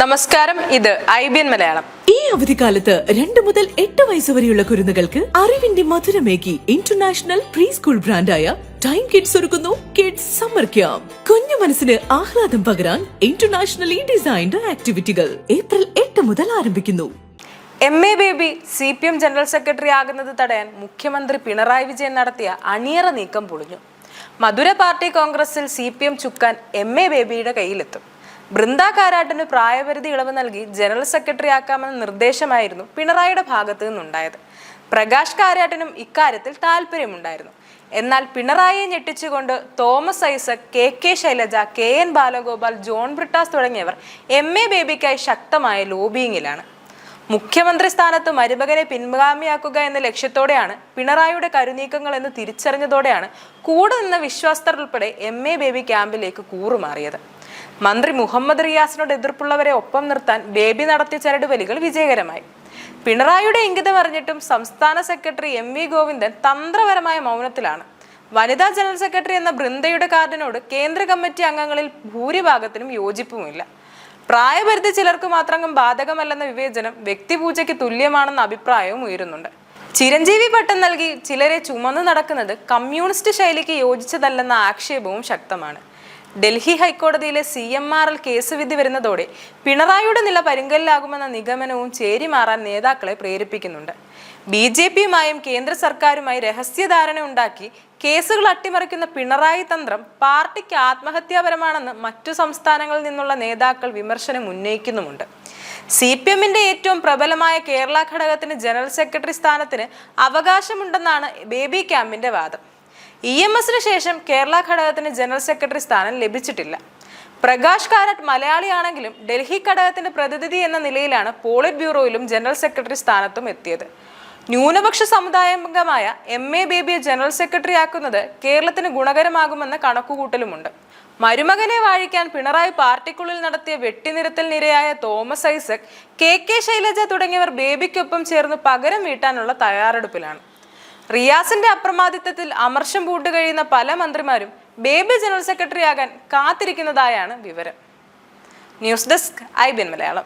നമസ്കാരം, ഇത് IBN മലയാളം. ഈ അവധിക്കാലത്ത് 2 മുതൽ 8 വയസ്സ് വരെയുള്ള കുരുന്നുകൾക്ക് അറിവിന്റെ മധുരമേകി ഇന്റർനാഷണൽ പ്രീ സ്കൂൾ ബ്രാൻഡായ ടൈം കിഡ്സ് ഒരുക്കുന്നു കിഡ്സ് സമ്മർ ക്യാമ്പ്. കുഞ്ഞു മനസ്സിന് ആഹ്ലാദം പകരാൻ ഇന്റർനാഷണലി ഡിസൈൻഡ് ആക്ടിവിറ്റികൾ ഏപ്രിൽ 8 മുതൽ ആരംഭിക്കുന്നു. MA baby CPM general secretary ആകുന്നത് തടയാൻ മുഖ്യമന്ത്രി പിണറായി വിജയൻ നടത്തിയ അണിയറ നീക്കം പൊളിഞ്ഞു. മധുര പാർട്ടി കോൺഗ്രസിൽ CPM ചുക്കാൻ MA ബേബിയുടെ കയ്യിലെത്തും. ബൃന്ദ കാരാട്ടിന് പ്രായപരിധി ഇളവ് നൽകി ജനറൽ സെക്രട്ടറി ആക്കാമെന്ന നിർദ്ദേശമായിരുന്നു പിണറായിയുടെ ഭാഗത്തു നിന്നുണ്ടായത്. പ്രകാശ് കാരാട്ടിനും ഇക്കാര്യത്തിൽ താല്പര്യമുണ്ടായിരുന്നു. എന്നാൽ പിണറായിയെ ഞെട്ടിച്ചുകൊണ്ട് തോമസ് ഐസക്, KK ശൈലജ, KN ബാലഗോപാൽ, ജോൺ ബ്രിട്ടാസ് തുടങ്ങിയവർ MA ബേബിക്കായി ശക്തമായ ലോബിയിങ്ങിലാണ്. മുഖ്യമന്ത്രി സ്ഥാനത്ത് മരുമകനെ പിൻഗാമിയാക്കുക എന്ന ലക്ഷ്യത്തോടെയാണ് പിണറായിയുടെ കരുനീക്കങ്ങൾ എന്ന് തിരിച്ചറിഞ്ഞതോടെയാണ് കൂടെ നിന്ന വിശ്വാസ്തർ ഉൾപ്പെടെ MA ബേബി ക്യാമ്പിലേക്ക് കൂറുമാറിയത്. മന്ത്രി മുഹമ്മദ് റിയാസിനോട് എതിർപ്പുള്ളവരെ ഒപ്പം നിർത്താൻ ബേബി നടത്തിയ ചരടുവലികൾ വിജയകരമായി. പിണറായിയുടെ ഇംഗിതം അറിഞ്ഞിട്ടും സംസ്ഥാന സെക്രട്ടറി MV ഗോവിന്ദൻ തന്ത്രപരമായ മൗനത്തിലാണ്. വനിതാ ജനറൽ സെക്രട്ടറി എന്ന ബൃന്ദയുടെ കാർഡിനോട് കേന്ദ്ര കമ്മിറ്റി അംഗങ്ങളിൽ ഭൂരിഭാഗത്തിനും യോജിപ്പുമില്ല. പ്രായപരിധി ചിലർക്ക് മാത്രം ബാധകമല്ലെന്ന വിവേചനം വ്യക്തിപൂജയ്ക്ക് തുല്യമാണെന്ന അഭിപ്രായവും ഉയരുന്നുണ്ട്. ചിരഞ്ജീവി പട്ടം നൽകി ചിലരെ ചുമന്നു നടക്കുന്നത് കമ്മ്യൂണിസ്റ്റ് ശൈലിക്ക് യോജിച്ചതല്ലെന്ന ആക്ഷേപവും ശക്തമാണ്. ഡൽഹി ഹൈക്കോടതിയിലെ CMRL കേസ് വിധി വരുന്നതോടെ പിണറായിയുടെ നില പരുങ്കലിലാകുമെന്ന നിഗമനവും ചേരിമാറാൻ നേതാക്കളെ പ്രേരിപ്പിക്കുന്നുണ്ട്. BJPയുമായും കേന്ദ്ര സർക്കാരുമായി രഹസ്യധാരണ ഉണ്ടാക്കി കേസുകൾ അട്ടിമറിക്കുന്ന പിണറായി തന്ത്രം പാർട്ടിക്ക് ആത്മഹത്യാപരമാണെന്ന് മറ്റു സംസ്ഥാനങ്ങളിൽ നിന്നുള്ള നേതാക്കൾ വിമർശനം ഉന്നയിക്കുന്നുമുണ്ട്. CPMന്റെ ഏറ്റവും പ്രബലമായ കേരള ഘടകത്തിന് ജനറൽ സെക്രട്ടറി സ്ഥാനത്തിന് അവകാശമുണ്ടെന്നാണ് ബേബി ക്യാമ്പിന്റെ വാദം. EMSന് ശേഷം കേരള ഘടകത്തിന് ജനറൽ സെക്രട്ടറി സ്ഥാനം ലഭിച്ചിട്ടില്ല. പ്രകാശ് കാരാട്ട് മലയാളിയാണെങ്കിലും ഡൽഹി ഘടകത്തിന്റെ പ്രതിനിധി എന്ന നിലയിലാണ് പോളിറ്റ് ബ്യൂറോയിലും ജനറൽ സെക്രട്ടറി സ്ഥാനത്തും എത്തിയത്. ന്യൂനപക്ഷ സമുദായാംഗമായ MA ബേബിയെ ജനറൽ സെക്രട്ടറി ആക്കുന്നത് കേരളത്തിന് ഗുണകരമാകുമെന്ന കണക്കുകൂട്ടലുമുണ്ട്. മരുമകനെ വാഴിക്കാൻ പിണറായി പാർട്ടിക്കുള്ളിൽ നടത്തിയ വെട്ടിനിരത്തൽ നിരയായ തോമസ് ഐസക്, KK ശൈലജ തുടങ്ങിയവർ ബേബിക്കൊപ്പം ചേർന്ന് പകരം വീട്ടാനുള്ള തയ്യാറെടുപ്പിലാണ്. റിയാസിന്റെ അപ്രമാദിത്വത്തിൽ അമർഷം പൂട്ടുകഴിയുന്ന പല മന്ത്രിമാരും ബേബി ജനറൽ സെക്രട്ടറി ആകാൻ കാത്തിരിക്കുന്നതായാണ് വിവരം. News desk IBN Malayalam.